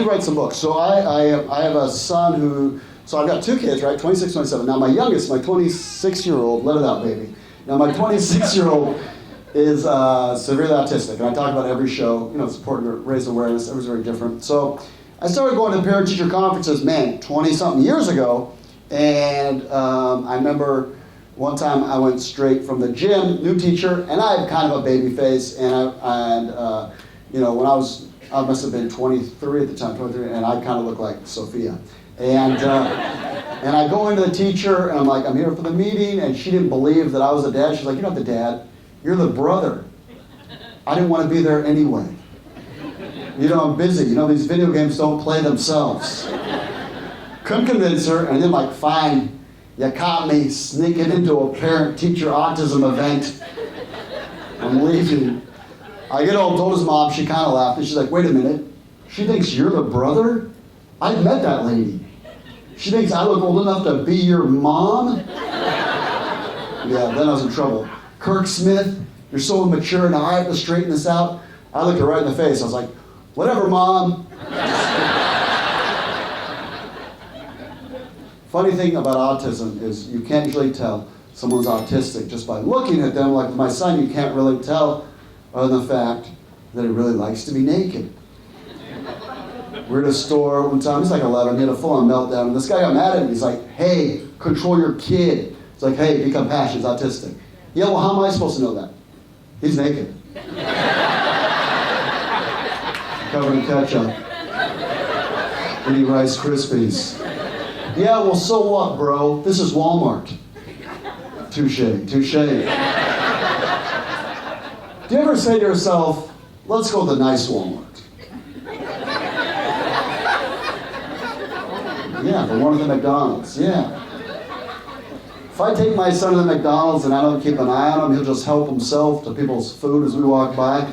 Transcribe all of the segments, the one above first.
did write some books. So I have a son who, so I've got two kids, right, 26, 27. Now my youngest, my 26-year-old, let it out, baby. Now my 26-year-old is severely autistic, and I talk about it every show. You know, it's important to raise awareness. Everyone's very different. So I started going to parent-teacher conferences, man, 20-something years ago, and I remember one time I went straight from the gym, new teacher, and I had kind of a baby face, and you know, when I must have been 23 at the time, 23, and I kind of looked like Sophia. And I go into the teacher, and I'm like, I'm here for the meeting, and she didn't believe that I was the dad. She's like, you're not the dad, you're the brother. I didn't want to be there anyway. You know, I'm busy. You know, these video games don't play themselves. Couldn't convince her, and then like, fine, you caught me sneaking into a parent-teacher autism event. I'm leaving. I get home, told his mom, she kind of laughed, and she's like, wait a minute, she thinks you're the brother? I've met that lady. She thinks I look old enough to be your mom? Yeah, then I was in trouble. Kirk Smith, you're so immature, now I have to straighten this out. I looked her right in the face, I was like, whatever, Mom. Funny thing about autism is you can't usually tell someone's autistic just by looking at them. Like my son, you can't really tell other than the fact that he really likes to be naked. We're at a store one time, he's like 11, he had a full-on meltdown, and this guy got mad at him. He's like, hey, control your kid. It's like, hey, be compassionate, he's autistic. Yeah, well, how am I supposed to know that? He's naked. Covered in ketchup. Eating Rice Krispies. Yeah, well, so what, bro? This is Walmart. Touche, touche. Do you ever say to yourself, let's go to the nice Walmart? Yeah, the one at the McDonald's, yeah. If I take my son to the McDonald's and I don't keep an eye on him, he'll just help himself to people's food as we walk by.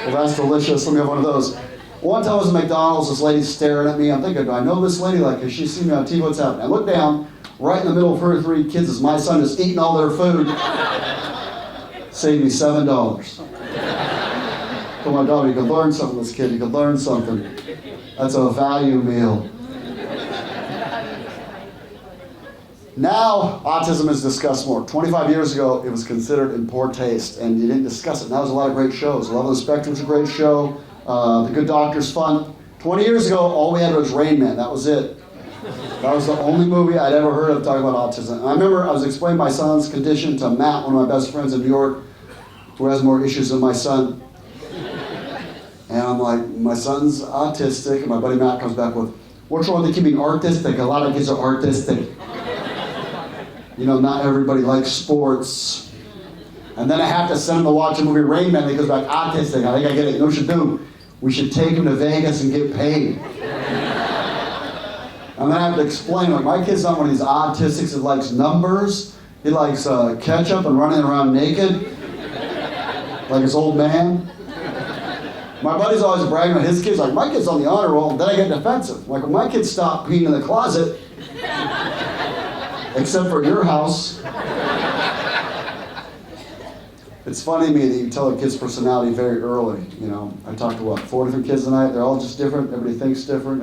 Well, that's delicious. Let me have one of those. One time I was at McDonald's, this lady's staring at me. I'm thinking, do I know this lady? Like, has she seen me on TV? What's happening? I look down, right in the middle of her three kids is my son is eating all their food. Saved me $7. Told my daughter, you can learn something with this kid. You can learn something. That's a value meal. Now, autism is discussed more. 25 years ago, it was considered in poor taste, and you didn't discuss it. Now there's a lot of great shows. Love of the Spectrum's a great show. The Good Doctor's fun. 20 years ago, all we had was Rain Man. That was it. That was the only movie I'd ever heard of talking about autism. And I remember I was explaining my son's condition to Matt, one of my best friends in New York, who has more issues than my son. And I'm like, my son's autistic, and my buddy Matt comes back with, what's wrong with the kid being artistic? A lot of kids are artistic. You know, not everybody likes sports. And then I have to send him to watch the movie Rain Man, and he goes back, autistic. I think I get it. You know what we should do? We should take him to Vegas and get paid. And then I have to explain, like, my kid's not one of these autistics that likes numbers. He likes ketchup and running around naked, like his old man. My buddy's always bragging about his kids, like, my kid's on the honor roll, and then I get defensive. Like, when my kids stop peeing in the closet, except for your house. It's funny to me that you tell a kid's personality very early. You know, I talked to 4 different kids tonight. They're all just different. Everybody thinks different.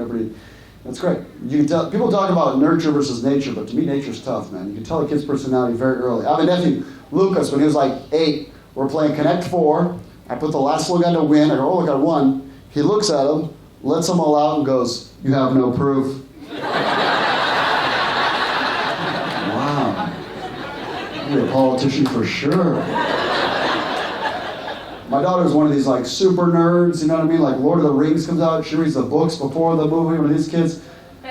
That's great. You can tell. People talk about nurture versus nature, but to me, nature's tough, man. You can tell a kid's personality very early. I have a nephew, Lucas, when he was like 8. We're playing Connect 4. I put the last little guy to win. I go, oh, look, I won. He looks at him, lets them all out, and goes, you have no proof. Wow. You're a politician for sure. My daughter's one of these like super nerds, you know what I mean? Like Lord of the Rings comes out, she reads the books before the movie. One of these kids,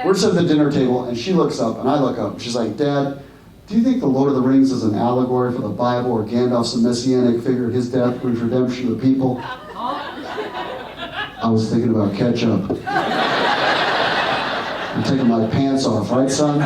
we're sitting at the dinner table and she looks up and I look up. She's like, Dad, do you think the Lord of the Rings is an allegory for the Bible, or Gandalf's a messianic figure, his death brings redemption to the people? I was thinking about ketchup. I'm taking my pants off, right, son?